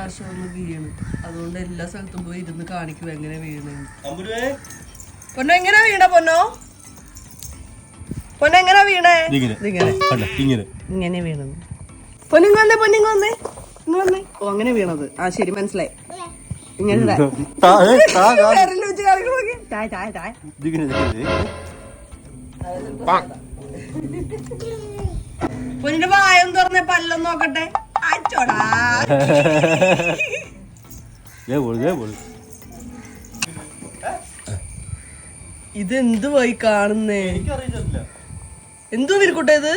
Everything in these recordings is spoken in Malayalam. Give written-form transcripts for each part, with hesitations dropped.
പ്രാവശ്യം ഒന്ന് വീണ്. അതുകൊണ്ട് എല്ലാ സ്ഥലത്തും പോയി ഇരുന്ന് കാണിക്കും എങ്ങനെ വീണേ. പൊന്നോ എങ്ങനെ വീണ? പൊന്നോ എങ്ങനെ വീണേ? ഇങ്ങനെ വീണത്. പൊന്നിങ് വന്നേ. ഓ അങ്ങനെ വീണത്. ആ ശരി മനസ്സിലായി. ഇങ്ങനെ പൊന്നിന്റെ വായം തുറന്നേ, പല്ലൊന്നും നോക്കട്ടെ. അച്ചോടാ ഇതെന്ത് പോയി കാണുന്നേ? എന്തോ വിരിക്കൂട്ടെ ഇത്?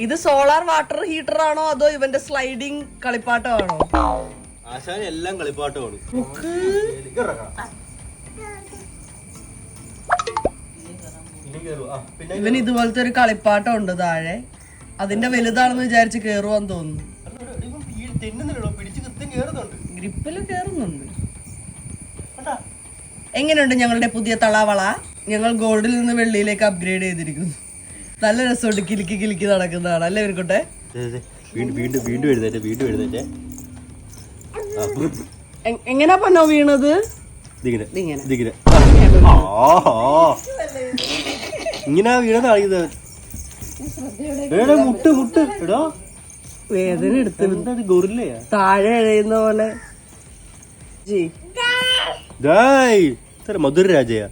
ഇത് സോളാർ വാട്ടർ ഹീറ്റർ ആണോ അതോ ഇവന്റെ സ്ലൈഡിങ് കളിപ്പാട്ടമാണോ? എല്ലാം കളിപ്പാട്ടമാണ്. ഇവൻ ഇതുപോലത്തെ ഒരു കളിപ്പാട്ടം ഉണ്ട് താഴെ. അതിന്റെ വലുതാണെന്ന് വിചാരിച്ച് കേറുവാന്ന് തോന്നുന്നു. ഗ്രിപ്പിലും കേറുന്നുണ്ട്. എങ്ങനെയുണ്ട് ഞങ്ങളുടെ പുതിയ തളാവള? ഞങ്ങൾ ഗോൾഡിൽ നിന്ന് വെള്ളിയിലേക്ക് അപ്ഗ്രേഡ് ചെയ്തിരിക്കുന്നു. നല്ല രസമുണ്ട്. കിലുക്കി നടക്കുന്നതാണ് അല്ലേ ഇവർക്കോട്ടെ? വീണ്ടും എഴുന്നേറ്റേ. എങ്ങനാ പൊന്നോ വീണത്? ഇങ്ങനെ വീണത് അറിയുന്നത്. മുട്ട് എടോ വേദന എടുത്ത് ഗൊറില്ലയാ താഴെ എഴയുന്ന പോലെ. മധുര രാജയാ.